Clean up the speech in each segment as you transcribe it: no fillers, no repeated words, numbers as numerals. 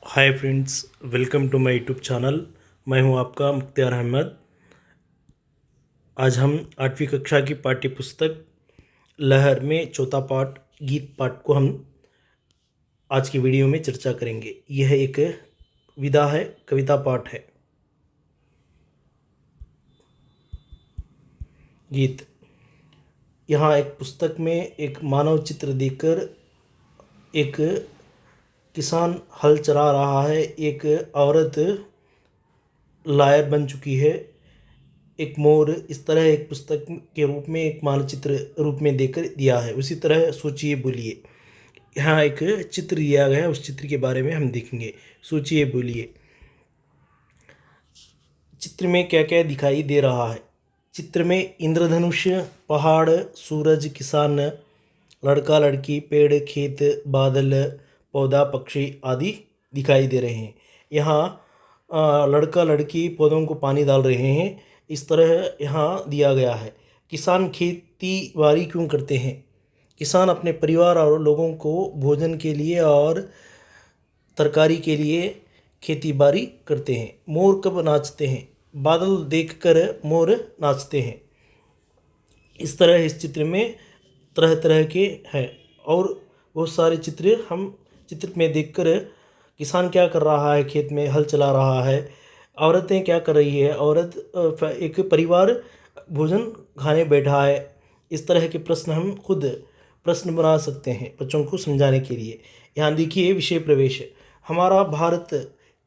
Hi friends, welcome to my YouTube channel. मैं हूं आपका मुख्तियार अहमद। आज हम 8वीं कक्षा की पाठ्य पुस्तक लहर में चौथा पाठ गीत पाठ को हम आज की वीडियो में चर्चा करेंगे। यह एक विधा है, कविता पाठ है। गीत। यहाँ एक पुस्तक में एक मानव चित्र देखकर एक किसान हल चला रहा है, एक औरत लायर बन चुकी है, एक मोर। इस तरह एक पुस्तक के रूप में एक मानचित्र रूप में देकर दिया है। उसी तरह सोचिए बोलिए, यहाँ एक चित्र दिया गया है, उस चित्र के बारे में हम देखेंगे। सोचिए बोलिए, चित्र में क्या क्या दिखाई दे रहा है। चित्र में इंद्रधनुष, पहाड़, सूरज, किसान, लड़का लड़की, पेड़, खेत, बादल, पौधा, पक्षी आदि दिखाई दे रहे हैं। यहाँ लड़का लड़की पौधों को पानी डाल रहे हैं। इस तरह यहाँ दिया गया है। किसान खेती बाड़ी क्यों करते हैं? किसान अपने परिवार और लोगों को भोजन के लिए और तरकारी के लिए खेती बाड़ी करते हैं। मोर कब नाचते हैं? बादल देखकर मोर नाचते हैं। इस तरह इस चित्र में तरह तरह के हैं और बहुत सारे चित्र हम चित्र में देखकर किसान क्या कर रहा है, खेत में हल चला रहा है, औरतें क्या कर रही है, औरत एक परिवार भोजन खाने बैठा है। इस तरह के प्रश्न हम खुद प्रश्न बना सकते हैं बच्चों को समझाने के लिए। यहाँ देखिए विषय प्रवेश। हमारा भारत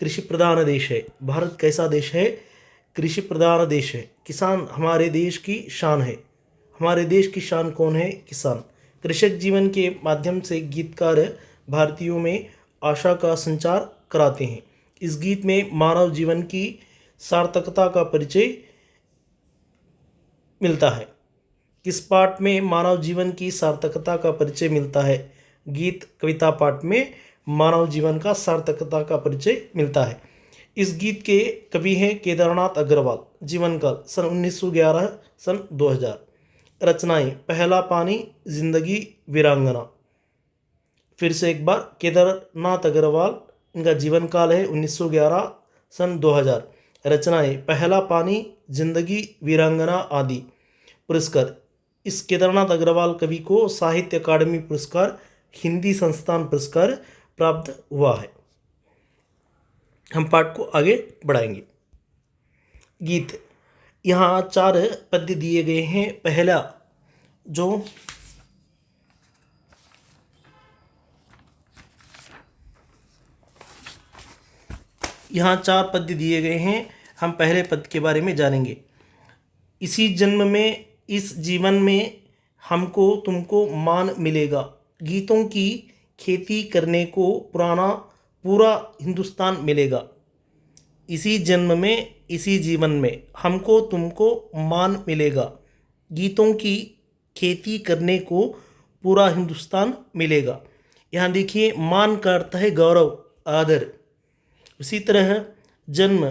कृषि प्रधान देश है। भारत कैसा देश है? कृषि प्रधान देश है। किसान हमारे देश की शान है। हमारे देश की शान कौन है? किसान। कृषक जीवन के माध्यम से गीतकार भारतीयों में आशा का संचार कराते हैं। इस गीत में मानव जीवन की सार्थकता का परिचय मिलता है। किस पाठ में मानव जीवन की सार्थकता का परिचय मिलता है? गीत कविता पाठ में मानव जीवन का सार्थकता का परिचय मिलता है। इस गीत के कवि हैं केदारनाथ अग्रवाल। जीवन काल सन 1911 सन 2000। रचनाएं पहला पानी, जिंदगी, वीरांगना। फिर से एक बार, केदारनाथ अग्रवाल, इनका जीवन काल है 1911 सन 2000। रचनाएं पहला पानी, जिंदगी, वीरांगना आदि। पुरस्कार। इस केदारनाथ अग्रवाल कवि को साहित्य अकादमी पुरस्कार, हिंदी संस्थान पुरस्कार प्राप्त हुआ है। हम पाठ को आगे बढ़ाएंगे। गीत। यहाँ 4 पद्य दिए गए हैं। पहला जो यहाँ 4 पद्य दिए गए हैं। हम पहले पद के बारे में जानेंगे। इसी जन्म में, इस जीवन में हमको तुमको मान मिलेगा। गीतों की खेती करने को पूरा हिंदुस्तान मिलेगा। इसी जन्म में, इसी जीवन में हमको तुमको मान मिलेगा। गीतों की खेती करने को पूरा हिंदुस्तान मिलेगा। यहाँ देखिए, मान का अर्थ है गौरव, आदर। उसी तरह जन्म,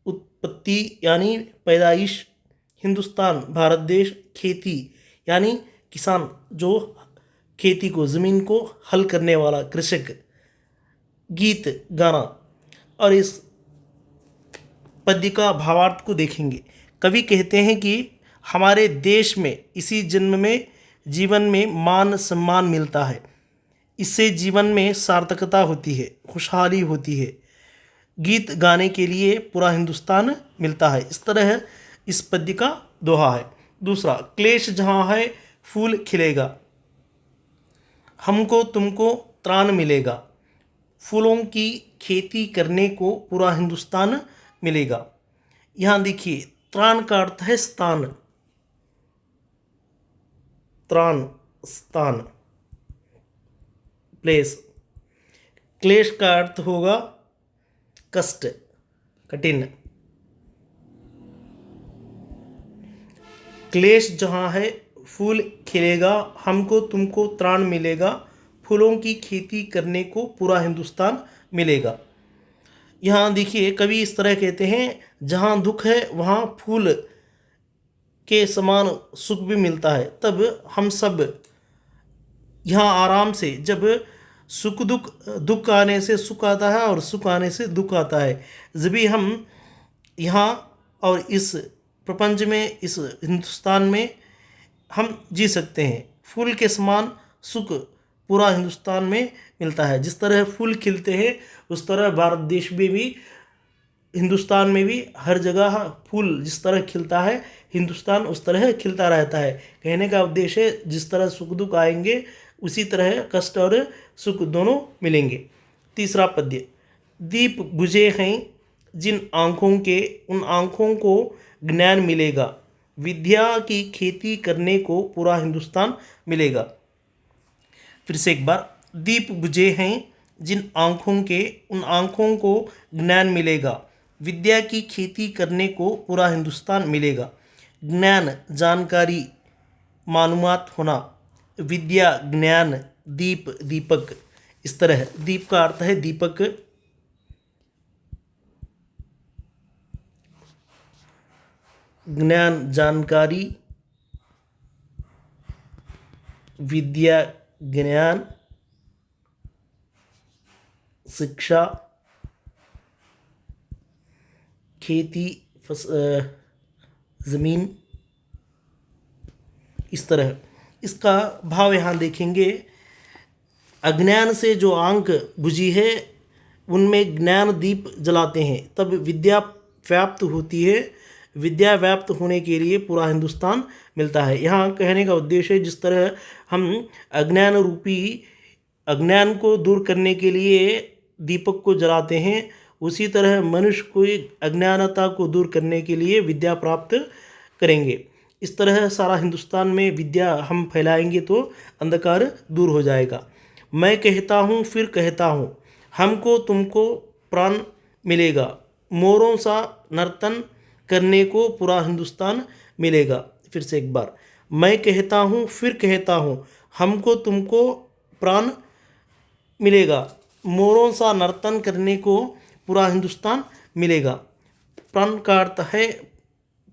उत्पत्ति यानी पैदाइश, हिंदुस्तान भारत देश, खेती यानी किसान, जो खेती को, ज़मीन को हल करने वाला कृषक। गीत गाना। और इस पद्य का भावार्थ को देखेंगे। कवि कहते हैं कि हमारे देश में इसी जन्म में, जीवन में मान सम्मान मिलता है। इससे जीवन में सार्थकता होती है, खुशहाली होती है। गीत गाने के लिए पूरा हिंदुस्तान मिलता है। इस तरह इस पद्य का दोहा है। दूसरा, क्लेश जहाँ है फूल खिलेगा। हमको तुमको त्राण मिलेगा। फूलों की खेती करने को पूरा हिंदुस्तान मिलेगा। यहाँ देखिए, त्राण का अर्थ है स्थान, त्राण स्थान, प्लेस। क्लेश का अर्थ होगा कष्ट, कठिन। क्लेश जहाँ है फूल खिलेगा, हमको तुमको त्राण मिलेगा। फूलों की खेती करने को पूरा हिंदुस्तान मिलेगा। यहाँ देखिए, कवि इस तरह कहते हैं, जहाँ दुख है वहाँ फूल के समान सुख भी मिलता है। तब हम सब यहाँ आराम से, जब दुख आने से सुख आता है और सुख आने से दुख आता है। जब भी हम यहाँ और इस प्रपंच में, इस हिंदुस्तान में हम जी सकते हैं। फूल के समान सुख पूरा हिंदुस्तान में मिलता है। जिस तरह फूल खिलते हैं उस तरह भारत देश में भी, हिंदुस्तान में भी हर जगह फूल जिस तरह खिलता है, हिंदुस्तान उस तरह खिलता रहता है। कहने का उद्देश्य है जिस तरह सुख दुख आएंगे उसी तरह कष्ट और सुख दोनों मिलेंगे। तीसरा पद्य। दीप बुझे हैं जिन आँखों के, उन आँखों को ज्ञान मिलेगा। विद्या की खेती करने को पूरा हिंदुस्तान मिलेगा। फिर से एक बार। दीप बुझे हैं जिन आँखों के, उन आँखों को ज्ञान मिलेगा। विद्या की खेती करने को पूरा हिंदुस्तान मिलेगा। ज्ञान जानकारी, मालूमात होना, विद्या ज्ञान, दीप दीपक। इस तरह दीप का अर्थ है दीपक। ज्ञान जानकारी, विद्या ज्ञान, शिक्षा, खेती ज़मीन। इस तरह इसका भाव यहाँ देखेंगे। अज्ञान से जो आंख बुझी है उनमें ज्ञान दीप जलाते हैं, तब विद्या व्याप्त होती है। विद्या व्याप्त होने के लिए पूरा हिंदुस्तान मिलता है। यहाँ कहने का उद्देश्य है जिस तरह हम अज्ञान को दूर करने के लिए दीपक को जलाते हैं, उसी तरह मनुष्य को अज्ञानता को दूर करने के लिए विद्या प्राप्त करेंगे। इस तरह सारा हिंदुस्तान में विद्या हम फैलाएंगे तो अंधकार दूर हो जाएगा। मैं कहता हूँ फिर कहता हूँ, हमको तुमको प्राण मिलेगा। मोरों सा नर्तन करने को पूरा हिंदुस्तान मिलेगा। फिर से एक बार। मैं कहता हूँ फिर कहता हूँ, हमको तुमको प्राण मिलेगा। मोरों सा नर्तन करने को पूरा हिंदुस्तान मिलेगा। प्राण का अर्थ है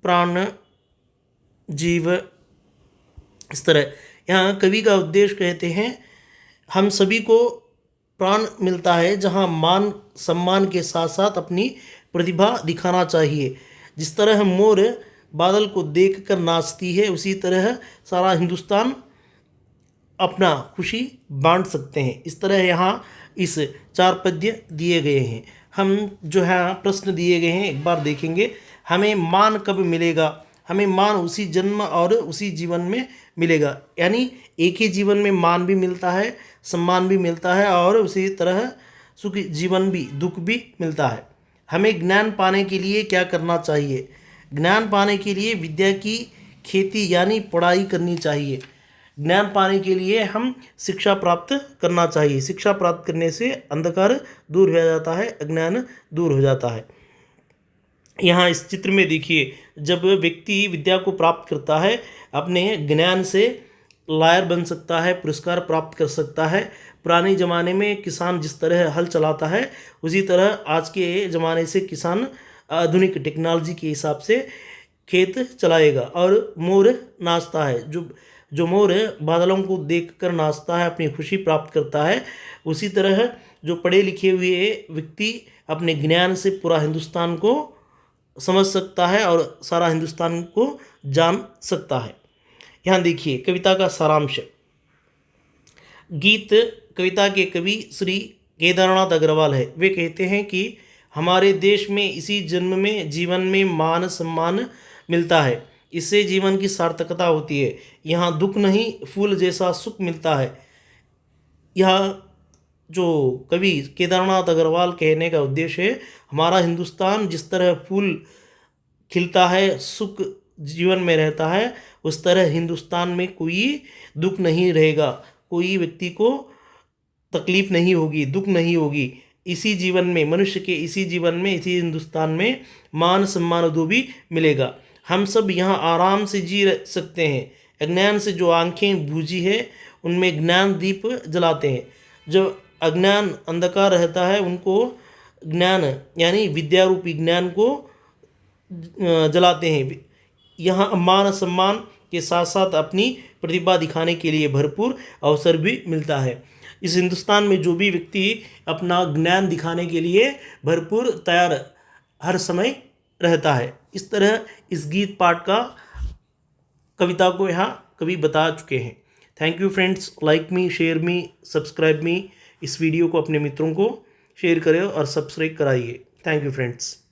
प्राण, जीव। इस तरह यहाँ कवि का उद्देश्य कहते हैं हम सभी को प्राण मिलता है, जहाँ मान सम्मान के साथ साथ अपनी प्रतिभा दिखाना चाहिए। जिस तरह मोर बादल को देखकर नाचती है, उसी तरह सारा हिंदुस्तान अपना खुशी बांट सकते हैं। इस तरह यहाँ इस 4 पद्य दिए गए हैं। हम जो है प्रश्न दिए गए हैं एक बार देखेंगे। हमें मान कब मिलेगा? हमें मान उसी जन्म और उसी जीवन में मिलेगा। यानी एक ही जीवन में मान भी मिलता है, सम्मान भी मिलता है और उसी तरह सुख जीवन भी, दुख भी मिलता है। हमें ज्ञान पाने के लिए क्या करना चाहिए? ज्ञान पाने के लिए विद्या की खेती यानी पढ़ाई करनी चाहिए। ज्ञान पाने के लिए हम शिक्षा प्राप्त करना चाहिए। शिक्षा प्राप्त करने से अंधकार दूर हो जाता है, अज्ञान दूर हो जाता है। यहाँ इस चित्र में देखिए, जब व्यक्ति विद्या को प्राप्त करता है, अपने ज्ञान से लायर बन सकता है, पुरस्कार प्राप्त कर सकता है। पुराने ज़माने में किसान जिस तरह हल चलाता है, उसी तरह आज के ज़माने से किसान आधुनिक टेक्नोलॉजी के हिसाब से खेत चलाएगा। और मोर नाचता है, जो मोर बादलों को देखकर नाचता है, अपनी खुशी प्राप्त करता है, उसी तरह जो पढ़े लिखे हुए व्यक्ति अपने ज्ञान से पूरा हिंदुस्तान को समझ सकता है और सारा हिंदुस्तान को जान सकता है। यहाँ देखिए कविता का सारांश। गीत कविता के कवि श्री केदारनाथ अग्रवाल है। वे कहते हैं कि हमारे देश में इसी जन्म में जीवन में मान सम्मान मिलता है, इससे जीवन की सार्थकता होती है। यहाँ दुख नहीं, फूल जैसा सुख मिलता है। यह जो कवि केदारनाथ अग्रवाल कहने का उद्देश्य है, हमारा हिंदुस्तान जिस तरह फूल खिलता है, सुख जीवन में रहता है, उस तरह हिंदुस्तान में कोई दुख नहीं रहेगा, कोई व्यक्ति को तकलीफ नहीं होगी, दुख नहीं होगी। इसी जीवन में, मनुष्य के इसी जीवन में, इसी हिंदुस्तान में मान सम्मान दो भी मिलेगा। हम सब यहाँ आराम से जी सकते हैं। अज्ञान से जो आंखें बूझी है उनमें ज्ञान दीप जलाते हैं। जो अज्ञान अंधकार रहता है उनको ज्ञान यानी विद्या रूपी ज्ञान को जलाते हैं। यहाँ मान सम्मान के साथ साथ अपनी प्रतिभा दिखाने के लिए भरपूर अवसर भी मिलता है। इस हिंदुस्तान में जो भी व्यक्ति अपना ज्ञान दिखाने के लिए भरपूर तैयार हर समय रहता है। इस तरह इस गीत पाठ का कविता को यहाँ कवि बता चुके हैं। Thank you friends, like me, share me, subscribe मी। इस वीडियो को अपने मित्रों को शेयर करें और सब्सक्राइब कराइए। Thank you friends.